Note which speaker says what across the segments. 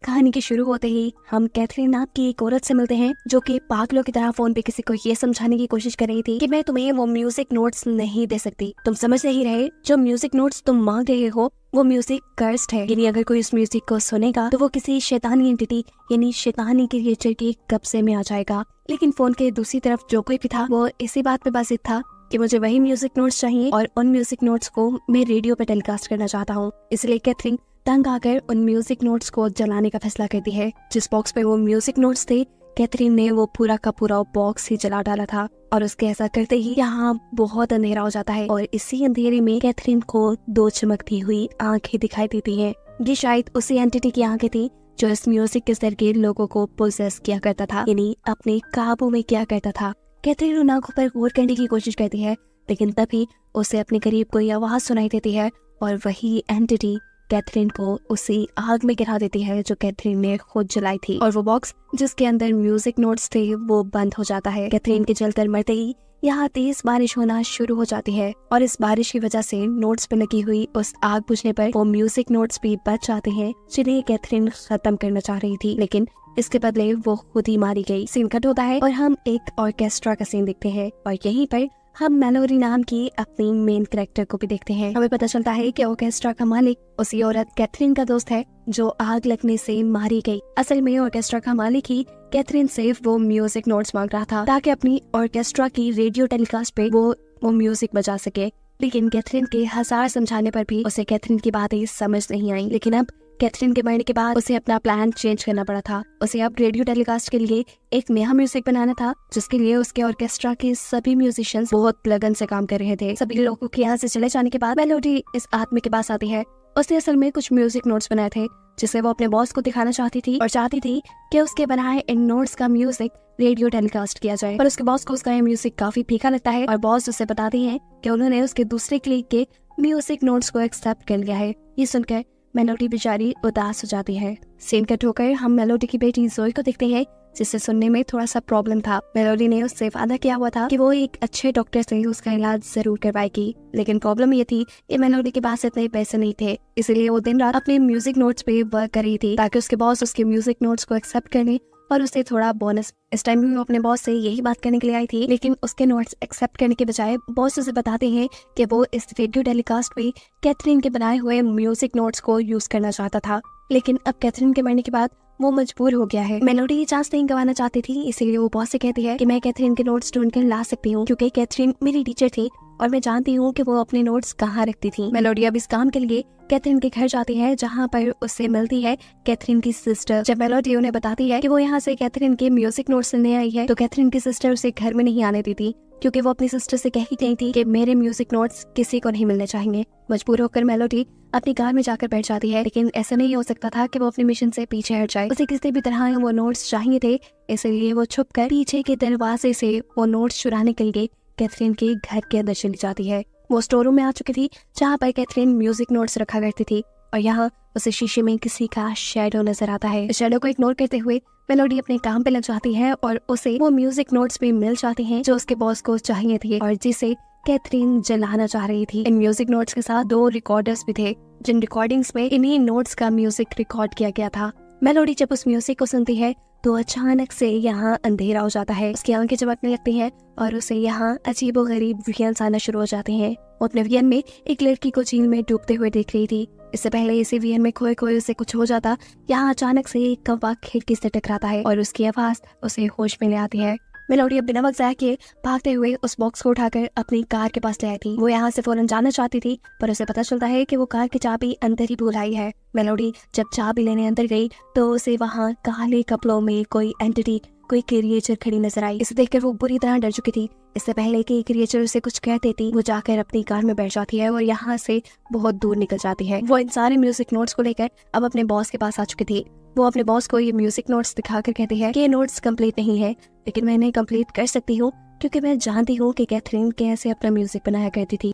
Speaker 1: कहानी के शुरू होते ही हम कैथरीन नाम की एक औरत से मिलते हैं जो कि पागलों की तरह फोन पे किसी को ये समझाने की कोशिश कर रही थी कि मैं तुम्हें वो म्यूजिक नोट्स नहीं दे सकती। तुम समझ नहीं रहे, जो म्यूजिक नोट्स तुम मांग रहे हो वो म्यूजिक कर्स्ड है, यानी अगर कोई इस म्यूजिक को सुनेगा तो वो किसी शैतानी एंटिटी यानी शैतानी क्रिएचर के कब्जे में आ जाएगा। लेकिन फोन के दूसरी तरफ जो कोई भी था वो इसी बात पे बाजिद था कि मुझे वही म्यूजिक नोट्स चाहिए और उन म्यूजिक नोट्स को मैं रेडियो पे टेलीकास्ट करना चाहता हूँ। इसलिए कैथरीन तंग आकर उन म्यूजिक नोट्स को जलाने का फैसला करती है। जिस बॉक्स पे वो म्यूजिक नोट्स थे, कैथरीन ने वो पूरा का पूरा बॉक्स ही जला डाला था और उसके ऐसा करते ही यहाँ बहुत अंधेरा हो जाता है और इसी अंधेरे में कैथरीन को दो चमकती हुई आंखें दिखाई देती हैं। ये शायद उसी एंटिटी की आंखें थी जो इस म्यूजिक के जरिए लोगों को पोजेस किया करता था, यानी अपने काबू में किया करता था। कैथरीन उन आंखों पर गौर करने की कोशिश करती है, लेकिन तभी उसे अपने करीब कोई आवाज सुनाई देती है और वही एंटिटी कैथरीन को उसी आग में गिरा देती है जो कैथरीन ने खुद जलाई थी और वो बॉक्स जिसके अंदर म्यूजिक नोट्स थे वो बंद हो जाता है। कैथरीन के जलकर मरते ही यहाँ तेज बारिश होना शुरू हो जाती है और इस बारिश की वजह से नोट्स पे लगी हुई उस आग बुझने पर वो म्यूजिक नोट्स भी बच जाते हैं जिन्हें कैथरीन खत्म करना चाह रही थी, लेकिन इसके बदले वो खुद ही मारी गई। सीन कट होता है और हम एक ऑर्केस्ट्रा का सीन देखते हैं और यहीं पर हम मेलोडी नाम की अपनी मेन कैरेक्टर को भी देखते हैं। हमें पता चलता है कि ऑर्केस्ट्रा का मालिक उसी औरत कैथरीन का दोस्त है जो आग लगने से मारी गई। असल में ऑर्केस्ट्रा का मालिक ही कैथरीन से वो म्यूजिक नोट्स मांग रहा था ताकि अपनी ऑर्केस्ट्रा की रेडियो टेलीकास्ट पे वो म्यूजिक बजा सके। लेकिन कैथरीन के हजार समझाने पर भी उसे कैथरीन की बातें समझ नहीं आई। लेकिन अब कैथरीन के मरने के बाद उसे अपना प्लान चेंज करना पड़ा था। उसे अब रेडियो टेलीकास्ट के लिए एक नया म्यूजिक बनाना था जिसके लिए उसके ऑर्केस्ट्रा के सभी म्यूजिशियंस बहुत लगन से काम कर रहे थे। सभी लोगों के यहाँ से चले जाने के बाद मेलोडी इस आदमी के पास आती है। उसने असल में कुछ म्यूजिक नोट्स बनाए थे जिसे वो अपने बॉस को दिखाना चाहती थी और चाहती थी कि उसके बनाए इन नोट्स का म्यूजिक रेडियो टेलीकास्ट किया जाए। पर उसके बॉस को उसका ये म्यूजिक काफी फीका लगता है और बॉस उसे बताती है कि उन्होंने उसके दूसरे क्लिक के म्यूजिक नोट्स को एक्सेप्ट कर लिया है। ये सुनकर मेलोडी बेचारी उदास हो जाती है। सीन कट होकर हम मेलोडी की बेटी जोई को देखते हैं जिससे सुनने में थोड़ा सा प्रॉब्लम था। मेलोडी ने उससे वादा किया हुआ था कि वो एक अच्छे डॉक्टर से उसका इलाज जरूर करवाएगी, लेकिन प्रॉब्लम ये थी कि मेलोडी के पास इतने पैसे नहीं थे, इसलिए वो दिन रात अपने म्यूजिक नोट्स पे वर्क कर रही थी ताकि उसके बॉस उसके म्यूजिक नोट्स को एक्सेप्ट कर ले और उसे थोड़ा बोनस। इस टाइम भी वो अपने बॉस से यही बात करने के लिए आई थी, लेकिन उसके नोट्स एक्सेप्ट करने के बजाय बॉस उसे बताते हैं कि वो इस रेडियो टेलीकास्ट पे कैथरीन के बनाए हुए म्यूजिक नोट्स को यूज करना चाहता था। लेकिन अब कैथरीन के मरने के बाद वो मजबूर हो गया है। मेलोडी ये चांस नहीं गंवाना चाहती थी, इसीलिए वो बॉस से कहती है कि मैं कैथरीन के नोट्स ढूंढ कर ला सकती हूँ क्योंकि कैथरीन मेरी टीचर थी और मैं जानती हूँ कि वो अपने नोट्स कहाँ रखती थी। मेलोडी अब इस काम के लिए कैथरीन के घर जाती है जहाँ पर उससे मिलती है कैथरीन की सिस्टर। जब मेलोडी उन्हें बताती है कि वो यहाँ से कैथरीन के म्यूजिक नोट्स लेने आई है तो कैथरीन की सिस्टर उसे घर में नहीं आने देती क्योंकि वो अपनी सिस्टर से कह ही गई थी कि मेरे म्यूजिक नोट्स किसी को नहीं मिलने चाहिए। मजबूर होकर मेलोडी अपनी कार में जाकर बैठ जाती है, लेकिन ऐसा नहीं हो सकता था कि वो अपने मिशन से पीछे हट जाए। उसे किसी भी तरह वो नोट्स चाहिए थे, इसलिए वो छुपकर पीछे के दरवाजे से वो नोट्स चुराने के लिए कैथरीन के घर के अंदर चली जाती है। वो स्टोर रूम में आ चुकी थी जहाँ पर कैथरीन म्यूजिक नोट्स रखा करती थी और यहाँ उसे शीशे में किसी का शैडो नजर आता है। इस शैडो को इग्नोर करते हुए मेलोडी अपने काम पे लग जाती है और उसे वो म्यूजिक नोट्स भी मिल जाते हैं जो उसके बॉस को चाहिए थे और जिसे कैथरीन जलाना चाह रही थी। इन म्यूजिक नोट्स के साथ 2 रिकॉर्डर्स भी थे जिन रिकॉर्डिंग्स में इन्हीं नोट्स का म्यूजिक रिकॉर्ड किया गया था। मेलोडी जब उस म्यूजिक को सुनती है तो अचानक से यहाँ अंधेरा हो जाता है, उसकी आंखें चमकने लगती हैं और उसे यहाँ अजीबोगरीब विजन्स आना शुरू हो जाते हैं। वो अपने विजन में एक लड़की को झील में डूबते हुए देख रही थी। इससे पहले इसी विजन में खोए खोए उसे कुछ हो जाता, यहाँ अचानक से एक कौवा खिड़की से टकराता है और उसकी आवाज उसे होश में ले आती है। मेलोडी अब बिना वक्त जाए के भागते हुए उस बॉक्स को उठाकर अपनी कार के पास ले आई थी। वो यहाँ से फौरन जाना चाहती थी पर उसे पता चलता है कि वो कार की चाबी अंदर ही भूल आई है। मेलोडी जब चाबी लेने अंदर गई तो उसे वहाँ काले कपड़ों में कोई एंटिटी, कोई क्रिएचर खड़ी नजर आई। इसे देखकर वो बुरी तरह डर चुकी थी। इससे पहले कि क्रिएचर उसे कुछ कह देती, वो जाकर अपनी कार में बैठ जाती है और यहाँ से बहुत दूर निकल जाती है। वो इन सारे म्यूजिक नोट्स को लेकर अब अपने बॉस के पास आ चुकी थी। वो अपने बॉस को ये म्यूजिक नोट्स दिखाकर कहती है कि ये नोट्स कंप्लीट नहीं है, लेकिन मैं इन्हें कंप्लीट कर सकती हूँ क्योंकि मैं जानती हूँ कि कैथरीन कैसे अपना म्यूजिक बनाया करती थी।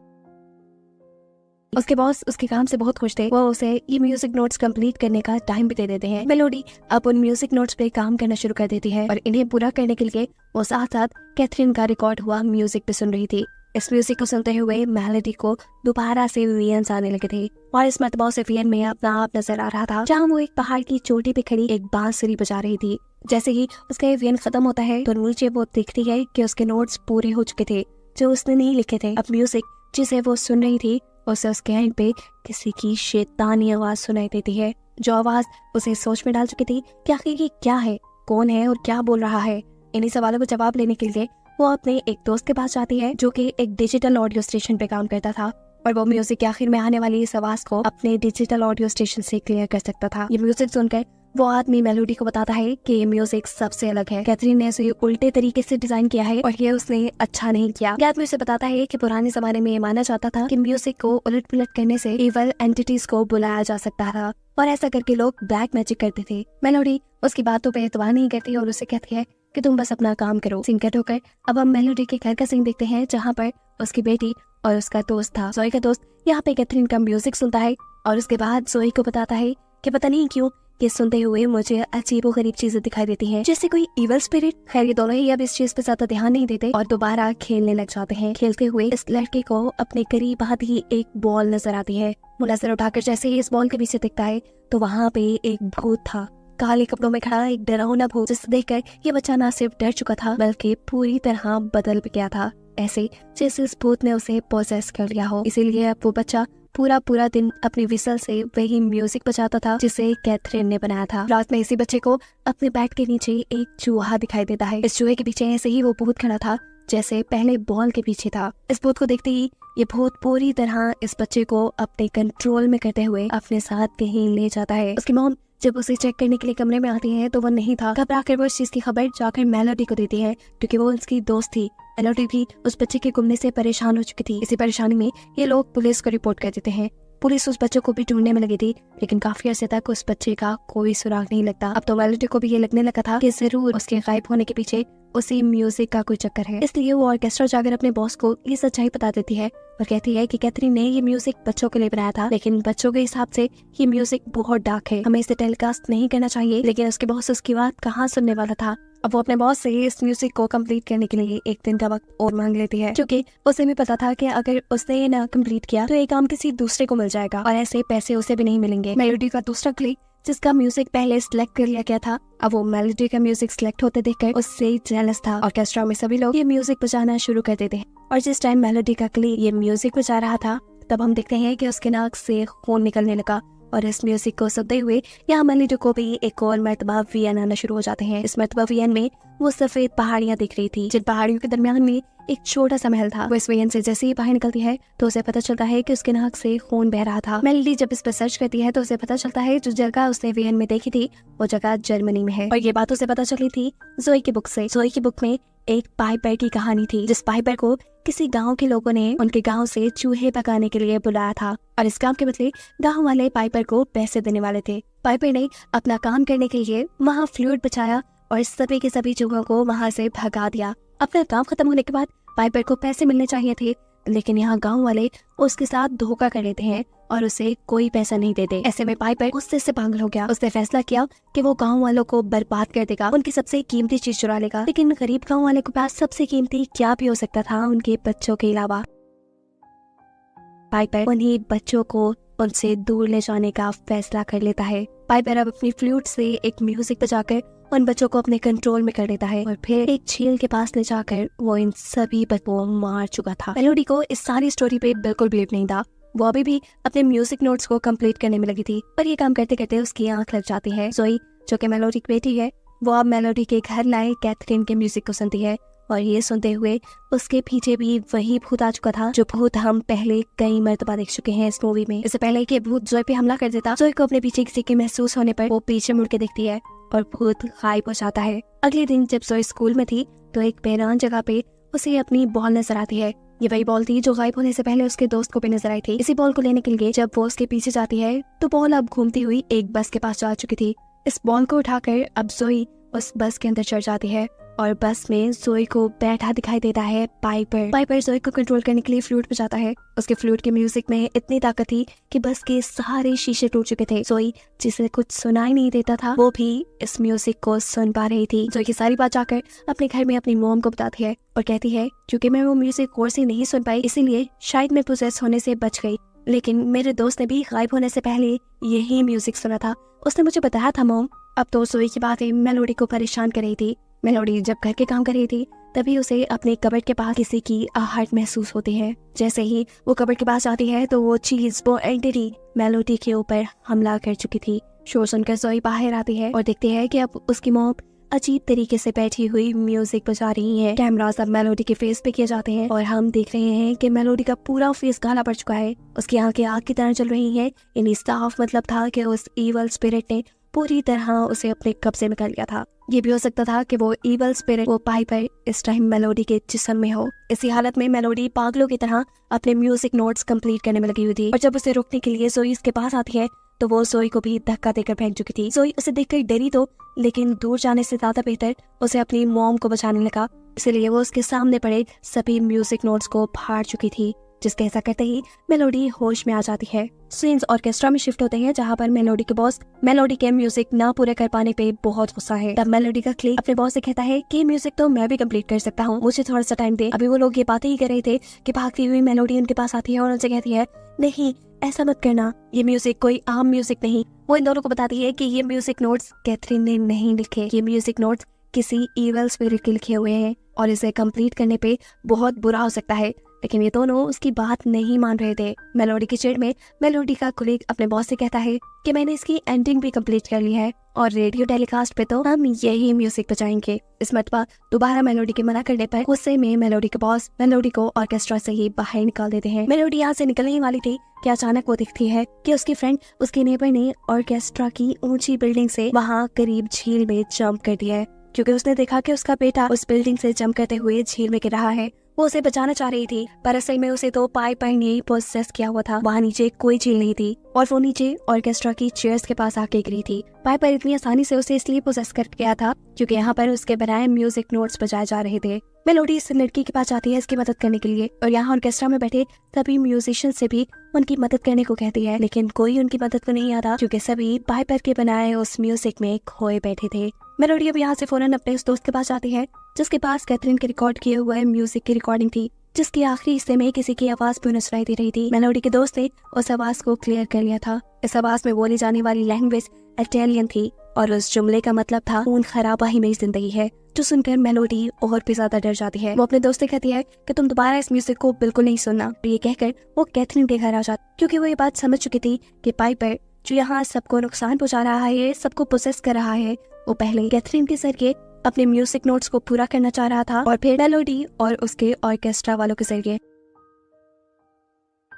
Speaker 1: उसके बॉस उसके काम से बहुत खुश थे। वो उसे ये म्यूजिक नोट्स कंप्लीट करने का टाइम भी दे देते हैं। मेलोडी अब उन म्यूजिक नोट्स पे काम करना शुरू कर देती है और इन्हें पूरा करने के लिए वो साथ साथ कैथरीन का रिकॉर्ड हुआ म्यूजिक पे सुन रही थी। इस म्यूजिक को सुनते हुए मेलोडी को दोबारा से वियंस आने लगे थे और इस मरतबा उसे वियन में अपना आप नजर आ रहा था, जहाँ वो एक पहाड़ की चोटी पे खड़ी एक बांसुरी बजा रही थी। जैसे ही उसका वियन खत्म होता है तो नीचे वो देखती है कि उसके नोट्स पूरे हो चुके थे जो उसने नहीं लिखे थे। अब म्यूजिक जिसे वो सुन रही थी उसे उसके एंड पे किसी की शैतानी आवाज सुनाई देती है, जो आवाज उसे सोच में डाल चुकी थी कि आखिर ये क्या है, कौन है और क्या बोल रहा है। इन्हीं सवालों को जवाब लेने के लिए वो अपने एक दोस्त के पास जाती है जो कि एक डिजिटल ऑडियो स्टेशन पे काम करता था और वो म्यूजिक के आखिर में आने वाली इस आवाज को अपने डिजिटल ऑडियो स्टेशन से क्लियर कर सकता था। ये म्यूजिक सुनकर वो आदमी मेलोडी को बताता है कि ये म्यूजिक सबसे अलग है, कैथरीन ने इसे उल्टे तरीके से डिजाइन किया है और ये उसने अच्छा नहीं किया। ये आदमी उसे बताता है कि पुराने जमाने में ये माना जाता था कि म्यूजिक को उलट पुलट करने से इवल एंटिटीज को बुलाया जा सकता था और ऐसा करके लोग ब्लैक मैजिक करते थे। मेलोडी उसकी बातों पे एतबार नहीं करती और उसे कहती है कि तुम बस अपना काम करो। सीन कट होकर अब हम मेलोडी के घर का सीन देखते हैं जहाँ पर उसकी बेटी और उसका दोस्त था। जोई का दोस्त यहाँ पे कैथरीन का म्यूजिक सुनता है और उसके बाद जोई को बताता है कि पता नहीं क्यों ये सुनते हुए मुझे अजीबोगरीब चीजें दिखाई देती हैं, जैसे कोई इवल स्पिरिट। खैर ये दोनों ही अब इस चीज पे ज्यादा ध्यान नहीं देते और दोबारा खेलने लग जाते हैं। खेलते हुए इस लड़के को अपने करीब आती ही एक बॉल नजर आती है। वो नजर उठाकर जैसे ही इस बॉल के पीछे दिखता है तो वहाँ पे एक भूत था, काले कपड़ों में खड़ा एक डरावना भूत, जिसे देखकर ये बच्चा न सिर्फ डर चुका था बल्कि पूरी तरह बदल भी गया था, ऐसे जैसे इस भूत ने उसे पोजेस कर लिया हो। इसीलिए अब वो बच्चा पूरा दिन अपनी विसल से वही म्यूजिक बजाता था जिसे कैथरीन ने बनाया था। रात में इसी बच्चे को अपने बेड के नीचे एक चूहा दिखाई देता है। इस चूहे के पीछे ऐसे ही वो भूत खड़ा था जैसे पहले बॉल के पीछे था। इस भूत को देखते ही ये भूत पूरी तरह इस बच्चे को अपने कंट्रोल में करते हुए अपने साथ कहीं ले जाता है। उसकी मॉम जब उसे चेक करने के लिए कमरे में आती है तो वो नहीं था। घबरा कर वो इस चीज की खबर जाकर मेलोडी को देती है क्योंकि वो उसकी दोस्त थी। मेलोडी भी उस बच्चे के गुमने से परेशान हो चुकी थी। इसी परेशानी में ये लोग पुलिस को रिपोर्ट कर देते हैं। पुलिस उस बच्चे को भी ढूंढने में लगी थी लेकिन काफी अर्से तक उस बच्चे का कोई सुराग नहीं लगता। अब तो मेलोडी को भी ये लगने लगा था कि जरूर उसके गायब होने के पीछे उसी म्यूजिक का कोई चक्कर है। इसलिए वो ऑर्केस्ट्रा जाकर अपने बॉस को ये सच्चाई बता देती है और कहती है कि कैथरीन ने ये म्यूजिक बच्चों के लिए बनाया था, लेकिन बच्चों के हिसाब से ये म्यूजिक बहुत डार्क है, हमें इसे टेलीकास्ट नहीं करना चाहिए। लेकिन उसके बॉस उसकी बात कहाँ सुनने वाला था। अब वो अपने बॉस से इस म्यूजिक को कंप्लीट करने के लिए एक दिन का वक्त और मांग लेती है, क्योंकि उसे भी पता था कि अगर उसने ये ना कंप्लीट किया तो ये काम किसी दूसरे को मिल जाएगा और ऐसे पैसे उसे भी नहीं मिलेंगे। मेलोडी का दूसरा क्लिक जिसका म्यूजिक पहले सिलेक्ट कर लिया गया था, अब वो मेलोडी का म्यूजिक सिलेक्ट होते देखकर उससे जेलस था। ऑर्केस्ट्रा में सभी लोग ये म्यूजिक बजाना शुरू कर देते हैं और जिस टाइम मेलोडी का क्लिक ये म्यूजिक बजा रहा था तब हम देखते हैं कि उसके नाक से खून निकलने लगा और इस म्यूजिक को सुनते हुए यहाँ मेलोडी को भी एक और मर्तबा वियन आना शुरू हो जाते हैं। इस मर्तबा वियन में वो सफेद पहाड़ियाँ दिख रही थी जिन पहाड़ियों के दरमियान में एक छोटा सा महल था। वो इस वियन से जैसे ही बाहर निकलती है तो उसे पता चलता है कि उसके नाक से खून बह रहा था। मेलोडी जब इस पर सर्च करती है तो उसे पता चलता है जो जगह उसने वियन में देखी थी वो जगह जर्मनी में है और ये बात उसे पता चली थी जोई की बुक से। जोई की बुक में एक पाइपर की कहानी थी जिस पाइपर को किसी गांव के लोगों ने उनके गांव से चूहे पकाने के लिए बुलाया था और इस काम के बदले गांव वाले पाइपर को पैसे देने वाले थे। पाइपर ने अपना काम करने के लिए वहां फ्लूट बचाया और सभी के सभी चूहों को वहां से भगा दिया। अपना काम खत्म होने के बाद पाइपर को पैसे मिलने चाहिए थे, लेकिन यहाँ गांव वाले उसके साथ धोखा कर लेते हैं और उसे कोई पैसा नहीं देते। ऐसे में पाइपर गुस्से से पागल हो गया। उसने फैसला किया कि वो गांव वालों को बर्बाद कर देगा, उनकी सबसे कीमती चीज चुरा लेगा। लेकिन गरीब गांव वाले के पास सबसे कीमती क्या भी हो सकता था उनके बच्चों के अलावा। पाइपर उन्हीं बच्चों को उनसे दूर ले जाने का फैसला कर लेता है। पाइपर अब अपनी फ्लूट से एक म्यूजिक बजाकर उन बच्चों को अपने कंट्रोल में कर लेता है और फिर एक झील के पास ले जाकर वो इन सभी बच्चों को मार चुका था। मेलोडी को इस सारी स्टोरी पे बिल्कुल बिलीव नहीं था। वो अभी भी अपने म्यूजिक नोट्स को कंप्लीट करने में लगी थी, पर ये काम करते करते उसकी आंख लग जाती है। जोई जो कि मेलोडी की बेटी है वो अब मेलोडी के घर लाए कैथरीन के म्यूजिक को सुनती है और ये सुनते हुए उसके पीछे भी वही भूत आ चुका था जो भूत हम पहले कई मर्तबा देख चुके हैं इस मूवी में। इससे पहले कि भूत जोई पे हमला कर देता, जोई को अपने पीछे किसी के महसूस होने पर वो पीछे मुड़ के देखती है और भूत गायब हो जाता है। अगले दिन जब जोई स्कूल में थी तो एक बेरान जगह पे उसे अपनी बॉल नजर आती है। ये वही बॉल थी जो गायब होने से पहले उसके दोस्त को भी नजर आई थी। इसी बॉल को लेने के लिए जब वो उसके पीछे जाती है तो बॉल अब घूमती हुई एक बस के पास जा चुकी थी। इस बॉल को उठाकर अब जोई उस बस के अंदर चढ़ जाती है और बस में जोई को बैठा दिखाई देता है पाइपर। पाइपर जोई को कंट्रोल करने के लिए फ्लूट बजाता है। उसके फ्लूट के म्यूजिक में इतनी ताकत थी कि बस के सारे शीशे टूट चुके थे। जोई जिसे कुछ सुनाई नहीं देता था वो भी इस म्यूजिक को सुन पा रही थी। जोई की सारी बात जाकर अपने घर में अपनी मॉम को बताती है और कहती है क्योंकि मैं वो म्यूजिक और से नहीं सुन पाई इसीलिए शायद मैं पोजेस होने से बच गई, लेकिन मेरे दोस्त ने भी गायब होने से पहले यही म्यूजिक सुना था। उसने मुझे बताया था मॉम। अब तो जोई की बातें मेलोडी को परेशान कर रही थी। मेलोडी जब घर के काम कर रही थी तभी उसे अपने कबर्ड के पास किसी की आहट महसूस होती है। जैसे ही वो कबर्ड के पास जाती है तो वो चीज, वो एंटिटी मेलोडी के ऊपर हमला कर चुकी थी। शोर सुनकर जोई बाहर आती है और देखती है कि अब उसकी मॉम अजीब तरीके से बैठी हुई म्यूजिक बजा रही है। कैमरा सब मेलोडी के फेस पे किए जाते हैं और हम देख रहे हैं कि मेलोडी का पूरा फेस काला पड़ चुका है। उसकी आंखें आग की तरह जल रही हैं। यानी साफ मतलब था कि उस ईवल स्पिरिट ने पूरी तरह उसे अपने कब्जे में कर लिया था। ये भी हो सकता था कि वो ईवल स्पिरिट, वो पाइपर इस टाइम मेलोडी के जिस्म में हो। इसी हालत में मेलोडी पागलों की तरह अपने म्यूजिक नोट्स कंप्लीट करने में लगी हुई थी और जब उसे रोकने के लिए जोई उसके पास आती है तो वो जोई को भी धक्का देकर फेंक चुकी थी। जोई उसे देखकर डरी तो, लेकिन दूर जाने से ज्यादा बेहतर उसे अपनी मॉम को बचाने लगा, इसलिए वो उसके सामने पड़े सभी म्यूजिक नोट्स को फाड़ चुकी थी। जिसके ऐसा करते ही मेलोडी होश में आ जाती है। सीन्स ऑर्केस्ट्रा में शिफ्ट होते हैं जहाँ पर मेलोडी के बॉस मेलोडी के म्यूजिक ना पूरे कर पाने पे बहुत गुस्सा है। तब मेलोडी का क्लिक अपने बॉस से कहता है कि म्यूजिक तो मैं भी कंप्लीट कर सकता हूँ, मुझे थोड़ा सा टाइम दे। अभी वो लोग ये बातें ही कर रहे थे कि भागती हुई मेलोडी उनके पास आती है और उनसे कहती है नहीं ऐसा मत करना, ये म्यूजिक कोई आम म्यूजिक नहीं। वो इन दोनों को बताती है कि ये म्यूजिक नोट्स कैथरीन ने नहीं लिखे, ये म्यूजिक नोट्स किसी ईवल स्पिरिट के लिखे हुए हैं और इसे कंप्लीट करने पे बहुत बुरा हो सकता है। लेकिन ये दोनों उसकी बात नहीं मान रहे थे। मेलोडी की चिढ़ में मेलोडी का कुलीग अपने बॉस से कहता है कि मैंने इसकी एंडिंग भी कंप्लीट कर ली है और रेडियो टेलीकास्ट पे तो हम यही म्यूजिक बजाएंगे। इस मरतबा दोबारा मेलोडी के मना करने पर गुस्से में मेलोडी के बॉस मेलोडी को ऑर्केस्ट्रा से ही बाहर निकाल देते हैं। मेलोडी यहाँ से निकलने ही वाली थी कि अचानक वो दिखती है कि उसकी फ्रेंड, उसके नेबर ने ऑर्केस्ट्रा की ऊंची बिल्डिंग से वहाँ करीब झील में जंप कर दिया है, क्योंकि उसने देखा कि उसका बेटा उस बिल्डिंग से जंप करते हुए झील में गिर रहा है। वो उसे बचाना चाह रही थी पर असल में उसे तो पाइपर ने पोसेस किया हुआ था। वहाँ नीचे कोई झील नहीं थी और वो नीचे ऑर्केस्ट्रा की चेयर्स के पास आके गिरी थी। पाइपर इतनी आसानी से उसे इसलिए पोसेस कर गया था क्योंकि यहाँ पर उसके बनाए म्यूजिक नोट्स बजाए जा रहे थे। मेलोडी इस लड़की के पास जाती है इसकी मदद करने के लिए और यहाँ ऑर्केस्ट्रा में बैठे सभी म्यूजिशियन से भी उनकी मदद करने को कहती है, लेकिन कोई उनकी मदद को नहीं आता क्योंकि सभी पाइपर के बनाए उस म्यूजिक में खोए बैठे थे। मेलोडी अब यहाँ से फौरन अपने उस दोस्त के पास जाती है जिसके पास कैथरीन के रिकॉर्ड किए हुए म्यूजिक की रिकॉर्डिंग थी, जिसकी आखिरी हिस्से में किसी की आवाज भी सुनाई दे रही थी। मेलोडी के दोस्त ने उस आवाज को क्लियर कर लिया था। इस आवाज में बोली जाने वाली लैंग्वेज इटालियन थी और उस जुमले का मतलब था खून खराबा ही मेरी जिंदगी है, जो सुनकर मेलोडी और भी ज्यादा डर जाती है। वो अपने दोस्त से कहती है कि तुम दोबारा इस म्यूजिक को बिल्कुल नहीं सुनना। ये कहकर वो कैथरीन के घर आ जाती क्योंकि वो ये बात समझ चुकी थी कि पाइपर जो यहाँ सबको नुकसान पहुंचा रहा है, सबको पोसेस कर रहा है, वो पहले कैथरीन के जरिए अपने म्यूजिक नोट्स को पूरा करना चाह रहा था और फिर मेलोडी और उसके ऑर्केस्ट्रा वालों के जरिए।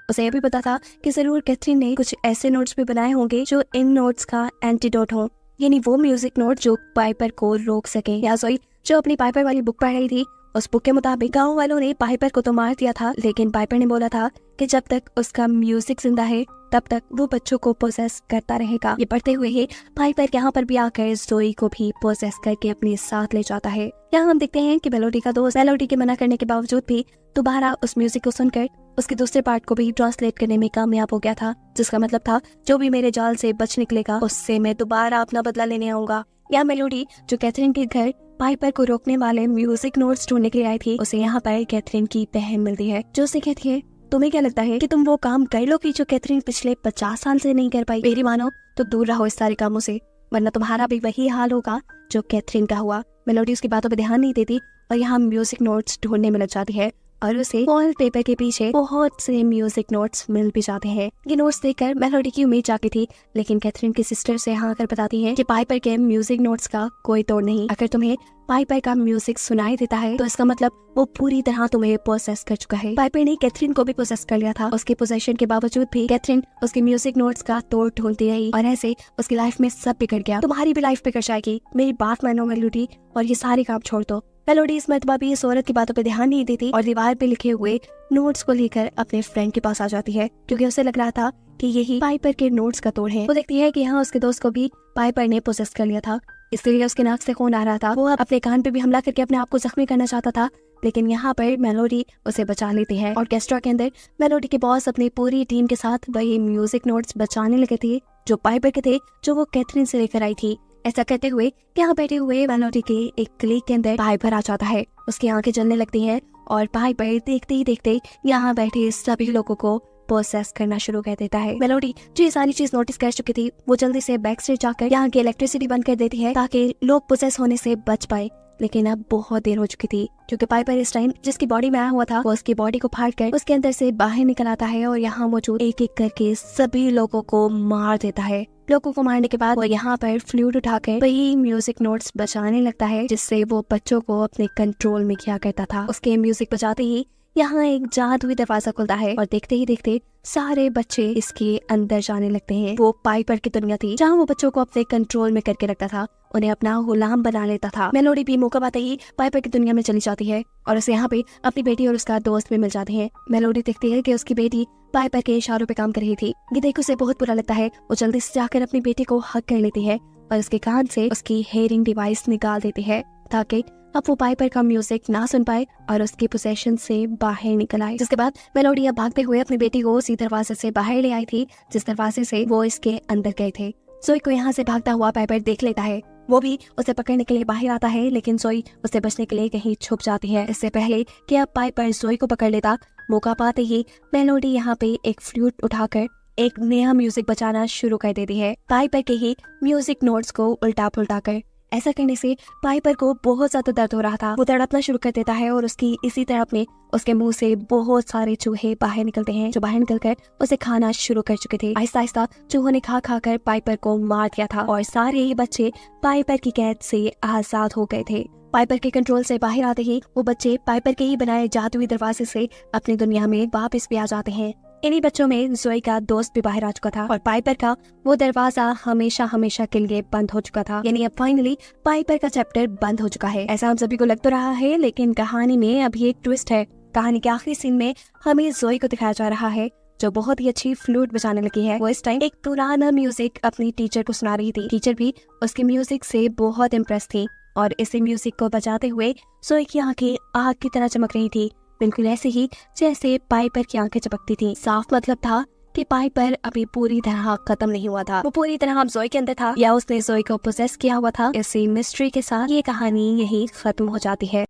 Speaker 1: उसे यह भी पता था कि जरूर कैथरीन ने कुछ ऐसे नोट्स भी बनाए होंगे जो इन नोट्स का एंटीडोट हो, यानी वो म्यूजिक नोट जो पाइपर को रोक सके। या जोई जो अपनी पाइपर वाली बुक पढ़ रही थी, उस बुक के मुताबिक गाँव वालों ने पाइपर को तो मार दिया था, लेकिन पाइपर ने बोला था कि जब तक उसका म्यूजिक जिंदा है तब तक वो बच्चों को पोसेस करता रहेगा। ये पढ़ते हुए ही पाइपर यहाँ पर भी आकर जोई को भी पोसेस करके अपने साथ ले जाता है। यहाँ हम देखते हैं कि मेलोडी का दोस्त मेलोडी के मना करने के बावजूद भी दोबारा उस म्यूजिक को सुनकर उसके दूसरे पार्ट को भी ट्रांसलेट करने में कामयाब हो गया था, जिसका मतलब था जो भी मेरे जाल से बच निकलेगा उससे मैं दोबारा अपना बदला लेने आऊंगा। या मेलोडी जो कैथरीन के घर पाइपर को रोकने वाले म्यूजिक नोट्स ढूंढने के लिए आई थी, उसे यहाँ पर कैथरीन की बहन मिलती है जो उसे कहती है तुम्हें क्या लगता है कि तुम वो काम कर लोगी जो कैथरीन पिछले 50 साल से नहीं कर पाई? मेरी मानो तो दूर रहो इस सारे कामों से, वरना तुम्हारा भी वही हाल होगा जो कैथरीन का हुआ। मेलोडी उसकी बातों पर ध्यान नहीं देती और यहाँ म्यूजिक नोट्स ढूंढने में लग जाती है और उसे वॉल पेपर के पीछे बहुत से म्यूजिक नोट्स मिल भी जाते हैं। ये नोट्स देखकर मेलोडी की उम्मीद जागी थी, लेकिन कैथरीन की सिस्टर से हाँ कर बताती है कि पाइपर के म्यूजिक नोट्स का कोई तोड़ नहीं। अगर तुम्हें पाइपर का म्यूजिक सुनाई देता है तो इसका मतलब वो पूरी तरह तुम्हें पोसेस कर चुका है। पाइपर ने कैथरीन को भी पोसेस कर लिया था। उसके पोसेशन के बावजूद भी कैथरीन उसके म्यूजिक नोट्स का तोड़ ढूंढती रही और ऐसे उसकी लाइफ में सब बिगड़ गया। तुम्हारी भी लाइफ बिगड़ जाएगी, मेरी बात मानो मेलोडी और ये सारे काम छोड़ दो। मेलोडी इस मरतबा भी इस औरत की बातों पे ध्यान नहीं देती और दीवार पे लिखे हुए नोट्स को लेकर अपने फ्रेंड के पास आ जाती है, क्योंकि उसे लग रहा था कि यही पाइपर के नोट्स का तोड़ है। वो देखती है कि यहाँ उसके दोस्त को भी पाइपर ने पोसेस कर लिया था इसलिए उसके नाक से खून आ रहा था। वो अपने कान पे भी हमला करके अपने आप को जख्मी करना चाहता था, लेकिन यहाँ पर मेलोडी उसे बचा लेती है। ऑर्केस्ट्रा के अंदर मेलोडी के बॉस अपनी पूरी टीम के साथ वही म्यूजिक नोट्स बचाने लगे थे जो पाइपर के थे, जो वो कैथरीन से लेकर आई थी। ऐसा कहते हुए यहाँ बैठे हुए मेलोडी के एक क्लिक के अंदर पाइपर आ जाता है। उसकी आंखें जलने लगती हैं और पाइपर देखते ही देखते यहाँ बैठे सभी लोगों को प्रोसेस करना शुरू कर देता है। मेलोडी जो ये सारी चीज नोटिस कर चुकी थी, वो जल्दी से बैक स्टेज जाकर यहाँ की इलेक्ट्रिसिटी बंद कर देती है ताकि लोग प्रोसेस होने से बच पाए। लेकिन अब बहुत देर हो चुकी थी, क्योंकि पाइपर इस टाइम जिसकी बॉडी में आया हुआ था वो उसकी बॉडी को फाड़ कर उसके अंदर से बाहर निकल आता है और यहाँ मौजूद एक एक करके सभी लोगों को मार देता है। लोगों को मारने के बाद वो यहाँ पर फ्लूट उठाकर वही म्यूजिक नोट्स बजाने लगता है जिससे वो बच्चों को अपने कंट्रोल में किया करता था। उसके म्यूजिक बजाते ही यहाँ एक जादुई दरवाजा खुलता है और देखते ही देखते सारे बच्चे इसके अंदर जाने लगते हैं। वो पाइपर की दुनिया थी जहाँ वो बच्चों को अपने कंट्रोल में करके रखता था, उन्हें अपना गुलाम बना लेता था। मेलोडी भी मौका पाते ही पाइपर की दुनिया में चली जाती है और उसे यहाँ पे अपनी बेटी और उसका दोस्त भी मिल जाते हैं। मेलोडी देखती है कि उसकी बेटी पाइपर के इशारों पे काम कर रही थी। ये देख उसे बहुत बुरा लगता है। वो जल्दी से जाकर अपनी बेटी को हक कर लेती है और उसके कान से उसकी हेयरिंग डिवाइस निकाल देती है ताकि अब वो पाइपर का म्यूजिक ना सुन पाए और उसके पोसेशन से बाहर निकल आए। जिसके बाद मेलोडी अब भागते हुए अपनी बेटी को उसी दरवाजे से बाहर ले आई थी जिस दरवाजे से वो इसके अंदर गए थे। जोई को यहाँ से भागता हुआ पाइपर देख लेता है। वो भी उसे पकड़ने के लिए बाहर आता है, लेकिन जोई उसे बचने के लिए कहीं छुप जाती है। इससे पहले कि अब पाइपर जोई को पकड़ लेता, मौका पाते ही मेलोडी यहाँ पे एक फ्लूट उठाकर एक नया म्यूजिक बजाना शुरू कर देती है, पाइपर के ही म्यूजिक नोट्स को उल्टा पुल्टा कर। ऐसा करने से पाइपर को बहुत ज्यादा दर्द हो रहा था। वो तड़पना शुरू कर देता है और उसकी इसी तड़प में उसके मुंह से बहुत सारे चूहे बाहर निकलते हैं जो बाहर निकलकर उसे खाना शुरू कर चुके थे। आहिस्ता आहिस्ता चूहों ने खा खा कर पाइपर को मार दिया था और सारे ही बच्चे पाइपर की कैद से आजाद हो गए थे। पाइपर के कंट्रोल से बाहर आते ही वो बच्चे पाइपर के ही बनाए जादुई दरवाजे से अपनी दुनिया में वापस भी आ जाते हैं। इन्हीं बच्चों में जोई का दोस्त भी बाहर आ चुका था और पाइपर का वो दरवाजा हमेशा हमेशा के लिए बंद हो चुका था। यानी अब फाइनली पाइपर का चैप्टर बंद हो चुका है। ऐसा हम सभी को लग तो रहा है, लेकिन कहानी में अभी एक ट्विस्ट है। कहानी के आखिरी सीन में हमें जोई को दिखाया जा रहा है जो बहुत ही अच्छी फ्लूट बजाने लगी है। वो इस टाइम एक पुराना म्यूजिक अपनी टीचर को सुना रही थी। टीचर भी उसके म्यूजिक से बहुत इम्प्रेस थी और इसी म्यूजिक को बजाते हुए जोई की आंखें आग की तरह चमक रही थी, बिल्कुल ऐसे ही जैसे पाइपर की आंखें चमकती थी। साफ मतलब था कि पाइपर अभी पूरी तरह खत्म नहीं हुआ था। वो पूरी तरह अब जोई के अंदर था या उसने जोई को पोसेस किया हुआ था। इसी मिस्ट्री के साथ ये कहानी यही खत्म हो जाती है।